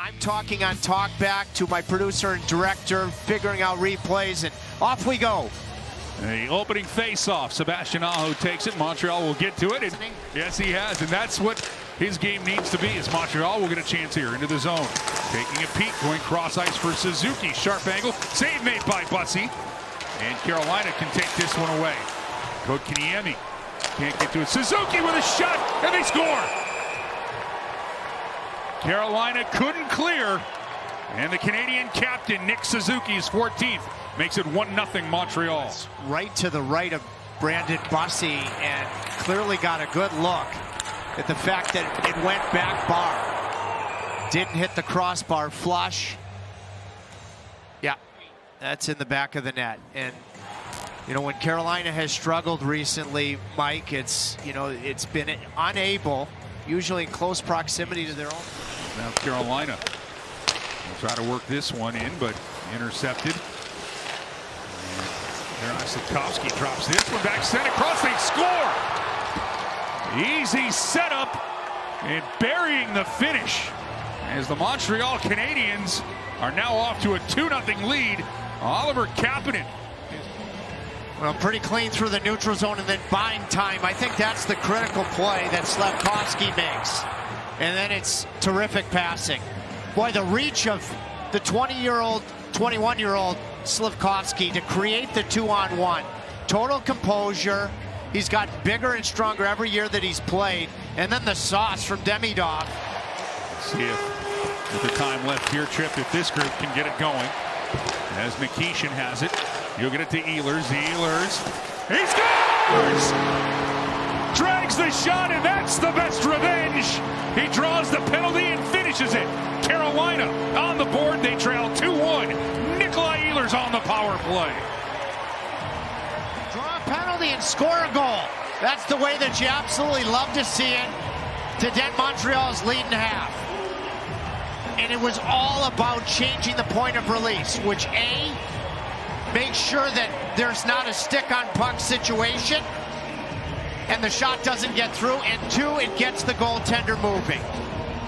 I'm talking on talkback to my producer and director, figuring out replays, and off we go. The opening face-off. Sebastian Aho takes it. Montreal will get to it. And yes, he has. And that's what his game needs to be, is Montreal will get a chance here into the zone. Taking a peek, going cross ice for Suzuki. Sharp angle. Save made by Bussy. And Carolina can take this one away. Kotkaniemi can't get to it. Suzuki with a shot, and they score. Carolina couldn't clear. And the Canadian captain, Nick Suzuki's 14th. Makes it 1-0 Montreal. Right to the right of Brandon Bussy, and clearly got a good look at the fact that it went back bar. Didn't hit the crossbar flush. Yeah, that's in the back of the net. And, you know, when Carolina has struggled recently, Mike, it's been unable, usually in close proximity to their own. Now Carolina will try to work this one in, but intercepted. Juraj Slafkovský drops this one back, sent across, they score! Easy setup and burying the finish as the Montreal Canadiens are now off to a 2-0 lead. Oliver Kapanen. Well, pretty clean through the neutral zone and then buying time. I think that's the critical play that Slafkovský makes. And then it's terrific passing. Boy, the reach of the 20-year-old, 21-year-old Slafkovský to create the 2-on-1. Total composure. He's gotten bigger and stronger every year that he's played. And then the sauce from Demidov. Let's see if with the time left here, Trip, if this group can get it going. As Nikishin has it. You'll get it to Ehlers. Ehlers. He scores! Drags the shot, and that's the best revenge. He draws the penalty and finishes it. Carolina on the board. They trail 2-1. Ehlers on the power play. Draw a penalty and score a goal. That's the way that you absolutely love to see it, to dent Montreal's lead in half. And it was all about changing the point of release, which A, makes sure that there's not a stick-on-puck situation and the shot doesn't get through, and 2, it gets the goaltender moving.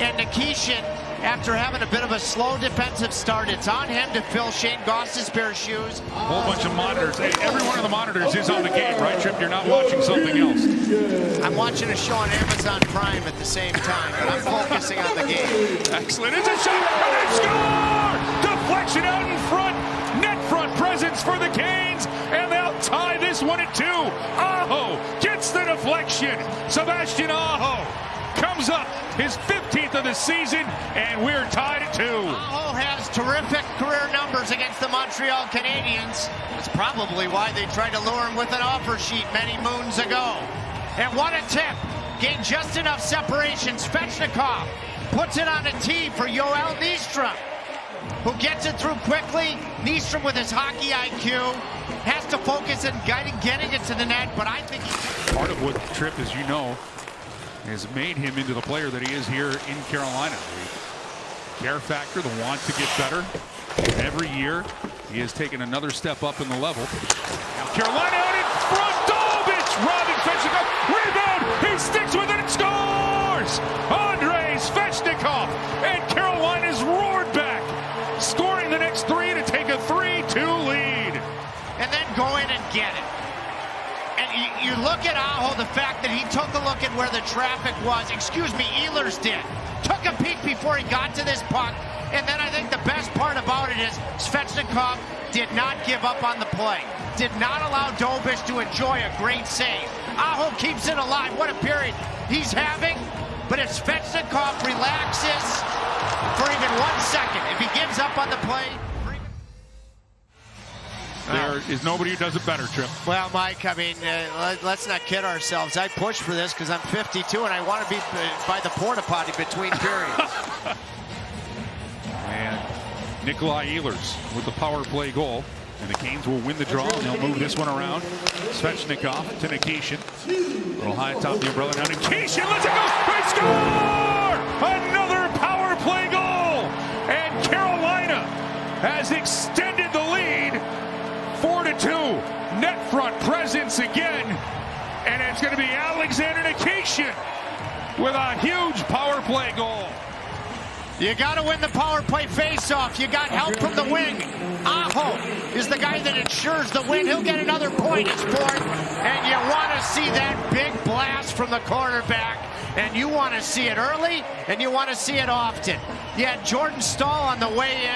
And Nikishin, after having a bit of a slow defensive start, it's on him to fill Shane Goss's pair of shoes. A whole bunch of monitors. Hey, every one of the monitors is on the game, right, Trip? You're not watching something else. I'm watching a show on Amazon Prime at the same time, but I'm focusing on the game. Excellent. It's a shot, and they score! Deflection out in front. Net front presence for the Canes, and they'll tie this one at 2. Aho gets the deflection. Sebastian Aho comes up, his 15th of the season, and we're tied at 2. Aho has terrific career numbers against the Montreal Canadiens. That's probably why they tried to lure him with an offer sheet many moons ago. And what a tip. Gained just enough separation. Svechnikov puts it on a tee for Joel Nyström, who gets it through quickly. Nyström, with his hockey IQ, has to focus on getting it to the net, but I think part of what Tripp, as you know, has made him into the player that he is here in Carolina. The care factor, the want to get better. Every year, he has taken another step up in the level. Now Carolina out in front. Dobich robbing Svechnikov. Rebound. He sticks with it and scores. Andrei Svechnikov. And Carolina's roared back, scoring the next 3 to take a 3-2 lead. And then go in and get it. And you look at Aho, the fact that he took a look at where the traffic was. Excuse me, Ehlers did. Took a peek before he got to this puck. And then I think the best part about it is Svechnikov did not give up on the play. Did not allow Dobich to enjoy a great save. Aho keeps it alive. What a period he's having. But if Svechnikov relaxes for even 1 second, if he gives up on the play, there is nobody who does it better, Trip. well, Mike, I mean, let's not kid ourselves. I push for this because I'm 52 and I want to be by the porta potty between periods. And Nikolai Ehlers with the power play goal. And the Canes will win the draw, and they'll move this one around. Svechnikov to Nikishin. A little high atop the umbrella. Now Nikishin, let's go! They score! Another power play goal! And Carolina has extended the lead 4-2. Net front presence again. And it's going to be Alexander Nikishin with a huge power play goal. You got to win the power play faceoff. You got help from the wing. Aho is the guy that ensures the win. He'll get another point. It's fourth. And you want to see that big blast from the quarterback. And you want to see it early, and you want to see it often. You had Jordan Staal on the way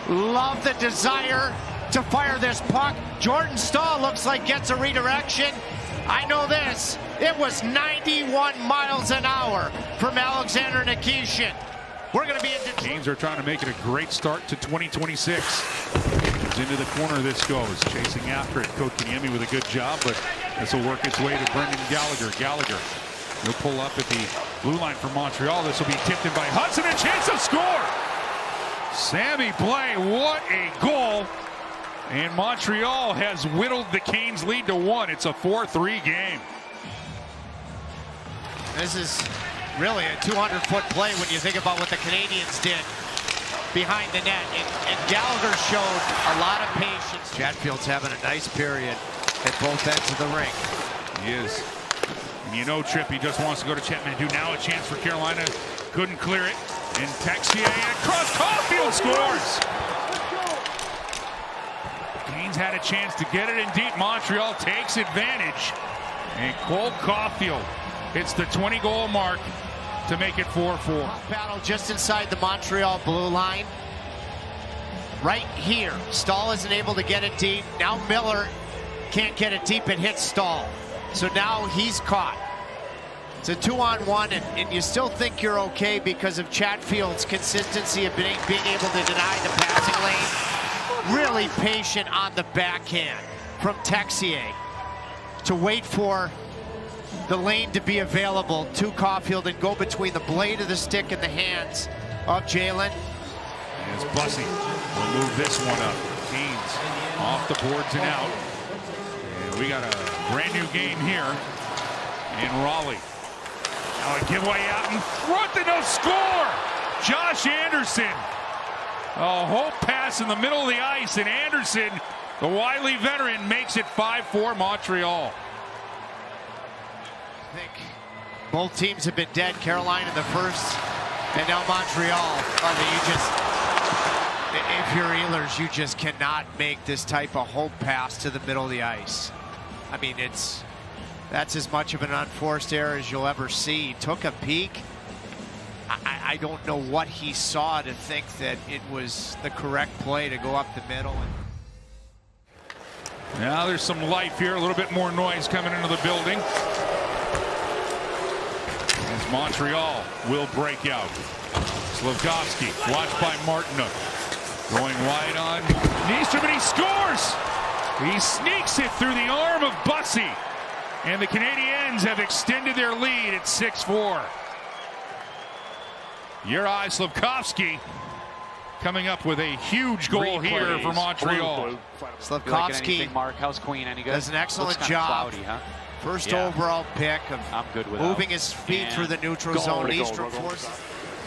in. Love the desire to fire this puck. Jordan Staal looks like gets a redirection. I know this. It was 91 miles an hour from Alexander Nikishin. We're going to be in Detroit. Canes are trying to make it a great start to 2026. It's into the corner this goes. Chasing after it. Kotkaniemi with a good job, but this will work its way to Brendan Gallagher. Gallagher will pull up at the blue line for Montreal. This will be tipped in by Hutson. A chance to score. Sammy Blais, what a goal. And Montreal has whittled the Canes lead to 1. It's a 4-3 game. This is really a 200-foot play when you think about what the Canadiens did behind the net. And Gallagher showed a lot of patience. Chatfield's having a nice period at both ends of the ring. He is. And you know, Tripp, he just wants to go to Chetmandu. Now a chance for Carolina. Couldn't clear it. And Texier across. Caufield scores. Canes had a chance to get it in deep. Montreal takes advantage. And Cole Caufield hits the 20-goal mark to make it 4-4. Battle just inside the Montreal blue line. Right here. Staal isn't able to get it deep. Now Miller can't get it deep and hits Staal. So now he's caught. It's a 2-on-1, and you still think you're okay because of Chatfield's consistency of being able to deny the passing lane. Really patient on the backhand from Texier to wait for the lane to be available to Caufield and go between the blade of the stick and the hands of Jalen. As Bussey will move this one up. Canes off the boards and out. And we got a brand new game here in Raleigh. Now a giveaway out in front and a score! Josh Anderson. A hope pass in the middle of the ice, and Anderson, the wily veteran, makes it 5-4 Montreal. I think both teams have been dead. Carolina in the first, and now Montreal. If you're Ehlers, you just cannot make this type of hope pass to the middle of the ice. I mean, that's as much of an unforced error as you'll ever see. He took a peek. I don't know what he saw to think that it was the correct play to go up the middle. Now there's some life here, a little bit more noise coming into the building. As Montreal will break out. Slafkovský, watched by Martineau. Going wide on Nystrom, and he scores! He sneaks it through the arm of Bussey. And the Canadiens have extended their lead at 6-4. Juraj Slafkovský coming up with a huge goal here for Montreal. Slafkovský Mark, how's Queen? Any good? Does an excellent job. Cloudy, huh? First overall pick of moving his feet through the neutral zone. Nystrom forces.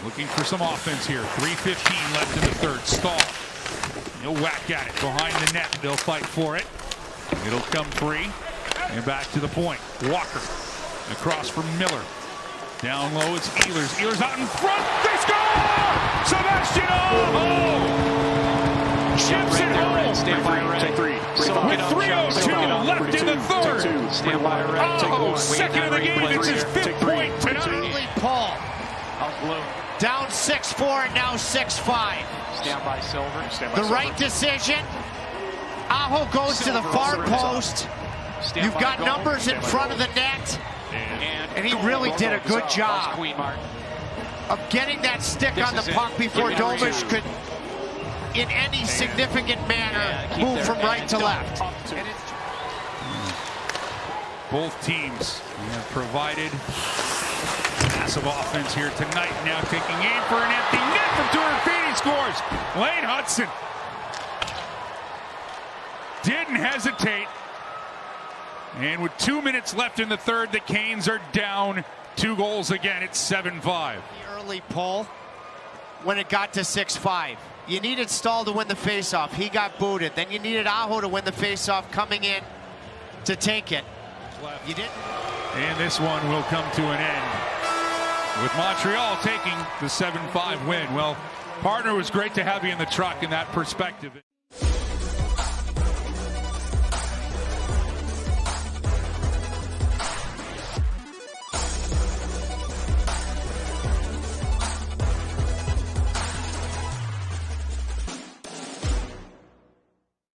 Looking for some offense here. 3:15 left in the third. Staal. He'll whack at it behind the net. They'll fight for it. It'll come free. And back to the point. Walker across from Miller. Down low, it's Ehlers. Ehlers out in front. They score! Sebastian Aho! Chips it home. Stand by red. With 3:02 left in the third. Stand by red. Aho, second of the game. It's his fifth point tonight. Paul. Down 6-4 and now 6-5. Stand by Silver. The right decision. Aho goes to the far post. You've got numbers in front of the net. And he really did a good job of getting that stick on the puck before Domish could, in any significant manner, move from right to left. Both teams have provided massive offense here tonight. Now taking aim for an empty net from 200 feet. He scores. Lane Hutson didn't hesitate. And with 2 minutes left in the third, the Canes are down 2 goals again. It's 7-5. The early pull when it got to 6-5. You needed Staal to win the faceoff. He got booted. Then you needed Aho to win the faceoff coming in to take it. You didn't. And this one will come to an end with Montreal taking the 7-5 win. Well, partner, it was great to have you in the truck in that perspective.